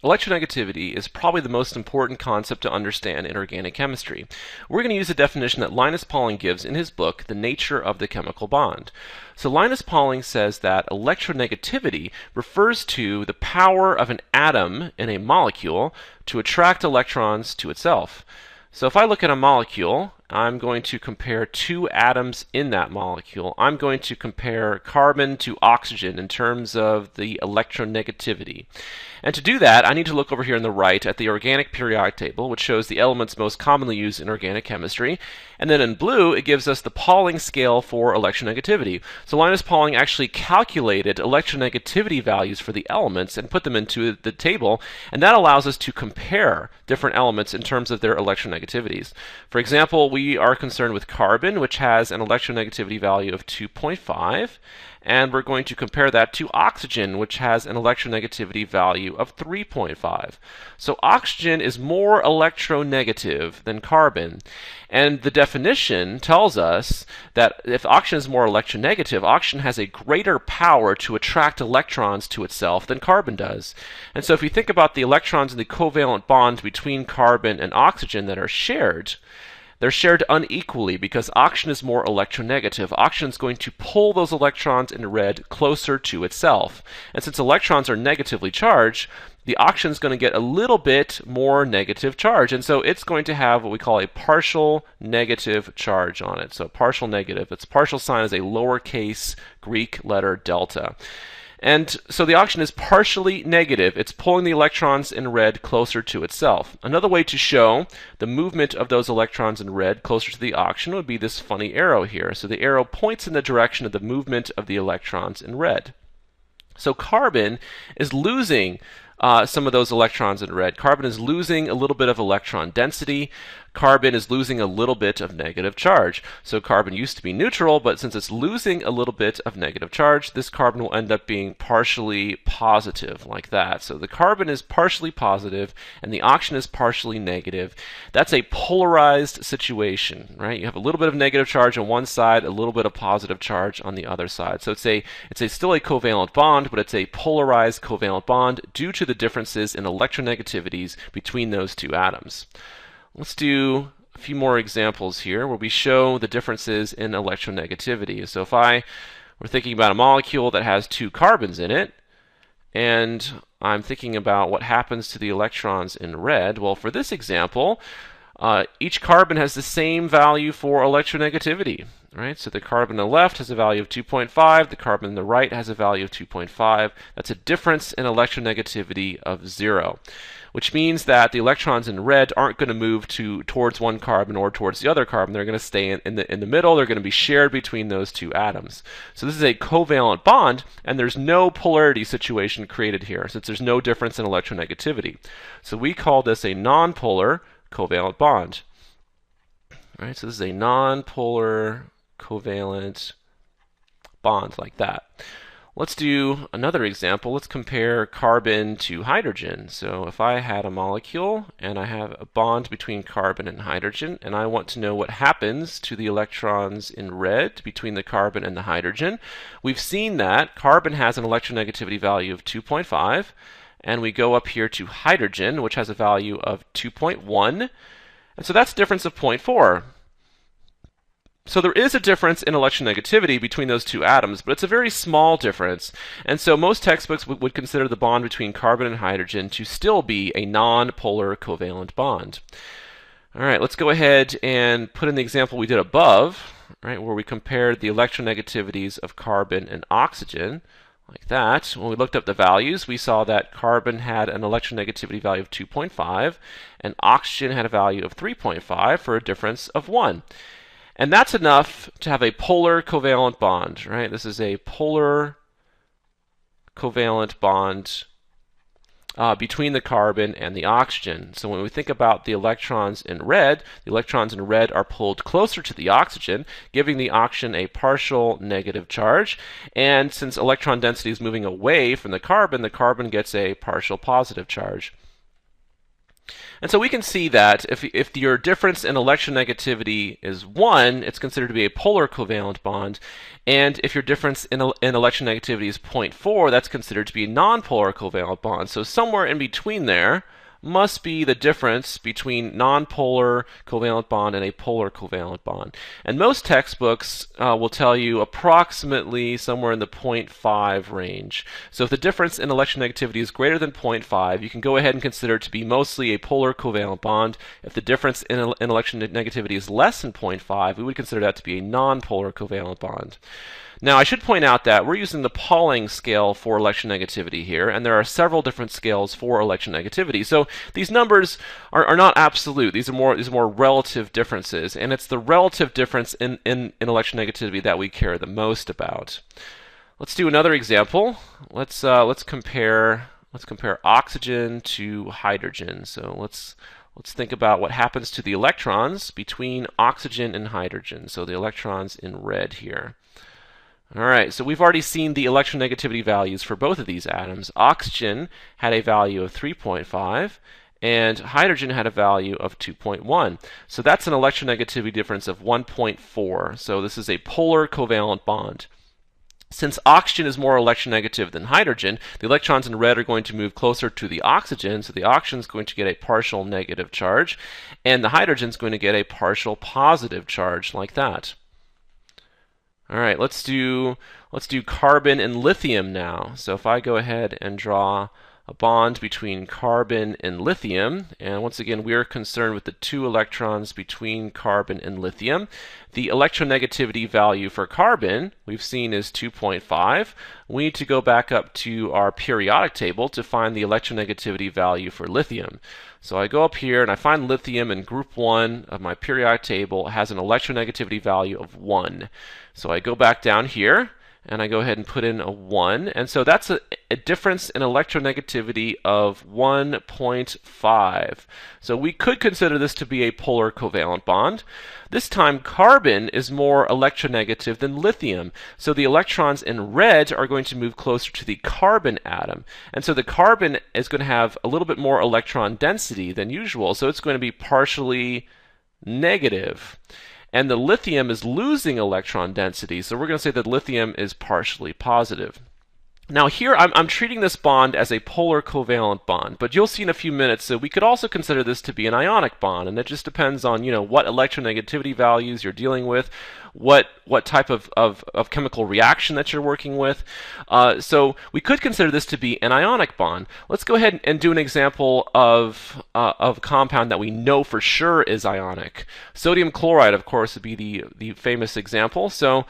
Electronegativity is probably the most important concept to understand in organic chemistry. We're going to use a definition that Linus Pauling gives in his book, The Nature of the Chemical Bond. So Linus Pauling says that electronegativity refers to the power of an atom in a molecule to attract electrons to itself. So if I look at a molecule, I'm going to compare two atoms in that molecule. I'm going to compare carbon to oxygen in terms of the electronegativity. And to do that, I need to look over here on the right at the organic periodic table, which shows the elements most commonly used in organic chemistry. And then in blue, it gives us the Pauling scale for electronegativity. So Linus Pauling actually calculated electronegativity values for the elements and put them into the table, and that allows us to compare different elements in terms of their electronegativities. For example, we are concerned with carbon, which has an electronegativity value of 2.5, and we're going to compare that to oxygen, which has an electronegativity value of 3.5. So oxygen is more electronegative than carbon, and the definition tells us that if oxygen is more electronegative, oxygen has a greater power to attract electrons to itself than carbon does. And so if you think about the electrons in the covalent bonds between carbon and oxygen that are shared, they're shared unequally because oxygen is more electronegative. Oxygen is going to pull those electrons in red closer to itself. And since electrons are negatively charged, the oxygen is going to get a little bit more negative charge. And so it's going to have what we call a partial negative charge on it. So partial negative. Its partial sign is a lowercase Greek letter delta. And so the oxygen is partially negative. It's pulling the electrons in red closer to itself. Another way to show the movement of those electrons in red closer to the oxygen would be this funny arrow here. So the arrow points in the direction of the movement of the electrons in red. So carbon is losing some of those electrons in red. Carbon is losing a little bit of electron density. Carbon is losing a little bit of negative charge. So carbon used to be neutral, but since it's losing a little bit of negative charge, this carbon will end up being partially positive, like that. So the carbon is partially positive, and the oxygen is partially negative. That's a polarized situation, right? You have a little bit of negative charge on one side, a little bit of positive charge on the other side. So it's still a covalent bond, but it's a polarized covalent bond due to the differences in electronegativities between those two atoms. Let's do a few more examples here where we show the differences in electronegativity. So if we're thinking about a molecule that has two carbons in it, and I'm thinking about what happens to the electrons in red, well, for this example, each carbon has the same value for electronegativity, right? So the carbon on the left has a value of 2.5, the carbon on the right has a value of 2.5. That's a difference in electronegativity of 0, which means that the electrons in red aren't going to move towards one carbon or towards the other carbon. They're going to stay in the middle. They're going to be shared between those two atoms. So this is a covalent bond, and there's no polarity situation created here since there's no difference in electronegativity. So we call this a nonpolar covalent bond. All right, so this is a nonpolar covalent bond like that. Let's do another example. Let's compare carbon to hydrogen. So if I had a molecule and I have a bond between carbon and hydrogen, and I want to know what happens to the electrons in red between the carbon and the hydrogen, we've seen that carbon has an electronegativity value of 2.5, and we go up here to hydrogen, which has a value of 2.1, and so that's a difference of 0.4. So there is a difference in electronegativity between those two atoms, but it's a very small difference. And so most textbooks would consider the bond between carbon and hydrogen to still be a non-polar covalent bond. All right, let's go ahead and put in the example we did above, right, where we compared the electronegativities of carbon and oxygen, like that. When we looked up the values, we saw that carbon had an electronegativity value of 2.5, and oxygen had a value of 3.5 for a difference of 1. And that's enough to have a polar covalent bond, right? This is a polar covalent bond between the carbon and the oxygen. So when we think about the electrons in red are pulled closer to the oxygen, giving the oxygen a partial negative charge. And since electron density is moving away from the carbon gets a partial positive charge. And so we can see that if your difference in electronegativity is 1, it's considered to be a polar covalent bond. And if your difference in electronegativity is 0.4, that's considered to be a nonpolar covalent bond. So somewhere in between there must be the difference between nonpolar covalent bond and a polar covalent bond. And most textbooks will tell you approximately somewhere in the 0.5 range. So if the difference in electronegativity is greater than 0.5, you can go ahead and consider it to be mostly a polar covalent bond. If the difference in electronegativity is less than 0.5, we would consider that to be a nonpolar covalent bond. Now, I should point out that we're using the Pauling scale for electronegativity here, and there are several different scales for electronegativity. So these numbers are not absolute. These are more relative differences, and it's the relative difference in electronegativity that we care the most about. Let's do another example. Let's compare oxygen to hydrogen. So let's think about what happens to the electrons between oxygen and hydrogen. So the electrons in red here. All right, so we've already seen the electronegativity values for both of these atoms. Oxygen had a value of 3.5, and hydrogen had a value of 2.1. So that's an electronegativity difference of 1.4. So this is a polar covalent bond. Since oxygen is more electronegative than hydrogen, the electrons in red are going to move closer to the oxygen, so the oxygen is going to get a partial negative charge, and the hydrogen is going to get a partial positive charge like that. All right, let's do carbon and lithium now. So if I go ahead and draw a bond between carbon and lithium, and once again we are concerned with the 2 electrons between carbon and lithium. The electronegativity value for carbon we've seen is 2.5. We need to go back up to our periodic table to find the electronegativity value for lithium. So I go up here and I find lithium in group 1 of my periodic table. It has an electronegativity value of 1. So I go back down here and I go ahead and put in a 1. And so that's a difference in electronegativity of 1.5. So we could consider this to be a polar covalent bond. This time carbon is more electronegative than lithium. So the electrons in red are going to move closer to the carbon atom. And so the carbon is going to have a little bit more electron density than usual. So it's going to be partially negative. And the lithium is losing electron density, so we're going to say that lithium is partially positive. Now here I'm treating this bond as a polar covalent bond, but you'll see in a few minutes that we could also consider this to be an ionic bond, and it just depends on what electronegativity values you're dealing with, what type of chemical reaction that you're working with. So we could consider this to be an ionic bond. Let's go ahead and do an example of a compound that we know for sure is ionic. Sodium chloride, of course, would be the famous example. So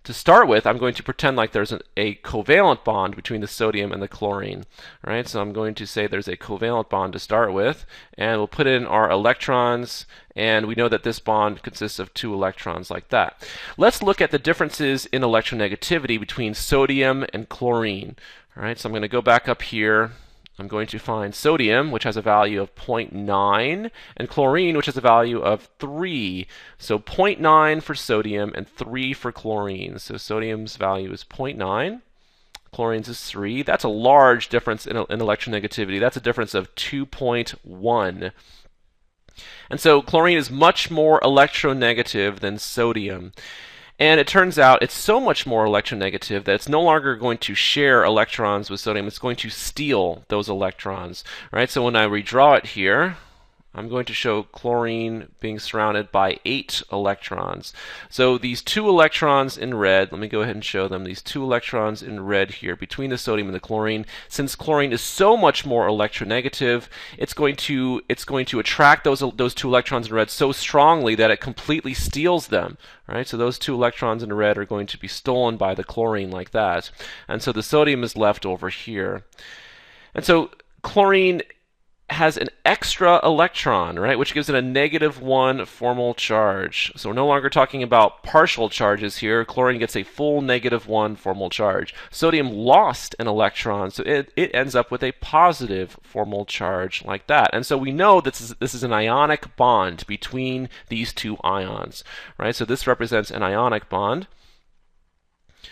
to start with, I'm going to pretend like there's a covalent bond between the sodium and the chlorine. Right? So I'm going to say there's a covalent bond to start with, and we'll put in our electrons, and we know that this bond consists of 2 electrons like that. Let's look at the differences in electronegativity between sodium and chlorine. All right, so I'm going to go back up here. I'm going to find sodium, which has a value of 0.9, and chlorine, which has a value of 3. So 0.9 for sodium and 3 for chlorine. So sodium's value is 0.9. Chlorine's is 3. That's a large difference in electronegativity. That's a difference of 2.1. And so chlorine is much more electronegative than sodium. And it turns out it's so much more electronegative that it's no longer going to share electrons with sodium. It's going to steal those electrons. Right? So when I redraw it here, I'm going to show chlorine being surrounded by 8 electrons. So these 2 electrons in red, let me go ahead and show them, these 2 electrons in red here between the sodium and the chlorine, since chlorine is so much more electronegative, it's going to attract those 2 electrons in red so strongly that it completely steals them. Right? So those 2 electrons in red are going to be stolen by the chlorine like that. And so the sodium is left over here. And so chlorine has an extra electron, right, which gives it a -1 formal charge. So we're no longer talking about partial charges here. Chlorine gets a full -1 formal charge. Sodium lost an electron, so it ends up with a positive formal charge like that. And so we know this is an ionic bond between these 2 ions, right? So this represents an ionic bond.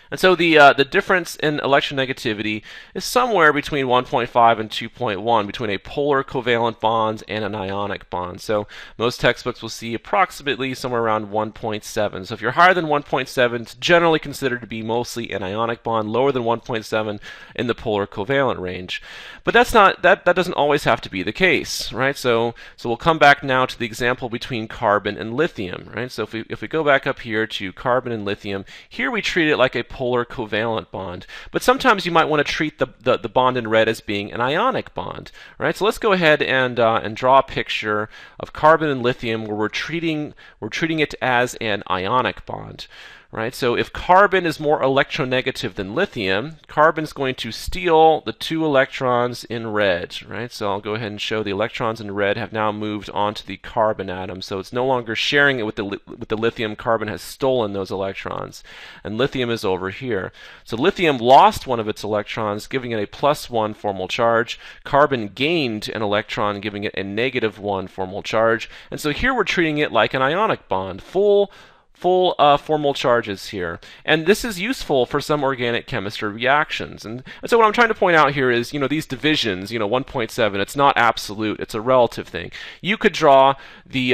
And so the difference in electronegativity is somewhere between 1.5 and 2.1 between a polar covalent bond and an ionic bond. So most textbooks will see approximately somewhere around 1.7. So if you're higher than 1.7, it's generally considered to be mostly an ionic bond. Lower than 1.7 in the polar covalent range. But that doesn't always have to be the case, right? So we'll come back now to the example between carbon and lithium, right? So if we go back up here to carbon and lithium, here we treat it like a polar covalent bond. But sometimes you might want to treat the bond in red as being an ionic bond, right? So let's go ahead and draw a picture of carbon and lithium where we're treating it as an ionic bond. Right? So if carbon is more electronegative than lithium, carbon is going to steal the 2 electrons in red. Right? So I'll go ahead and show the electrons in red have now moved onto the carbon atom. So it's no longer sharing it with the lithium. Carbon has stolen those electrons. And lithium is over here. So lithium lost one of its electrons, giving it a +1 formal charge. Carbon gained an electron, giving it a -1 formal charge. And so here we're treating it like an ionic bond. Full formal charges here. And this is useful for some organic chemistry reactions. And so what I'm trying to point out here is, these divisions, 1.7, it's not absolute, it's a relative thing. You could draw the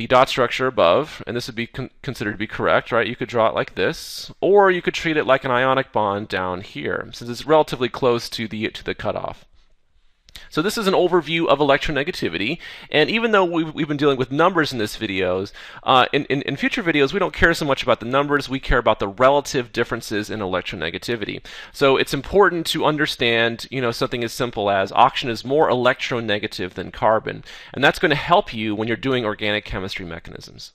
dot structure above, and this would be considered to be correct, right? You could draw it like this, or you could treat it like an ionic bond down here, since it's relatively close to the cutoff. So this is an overview of electronegativity, and even though we've been dealing with numbers in this videos, in future videos we don't care so much about the numbers, we care about the relative differences in electronegativity. So it's important to understand, something as simple as oxygen is more electronegative than carbon, and that's going to help you when you're doing organic chemistry mechanisms.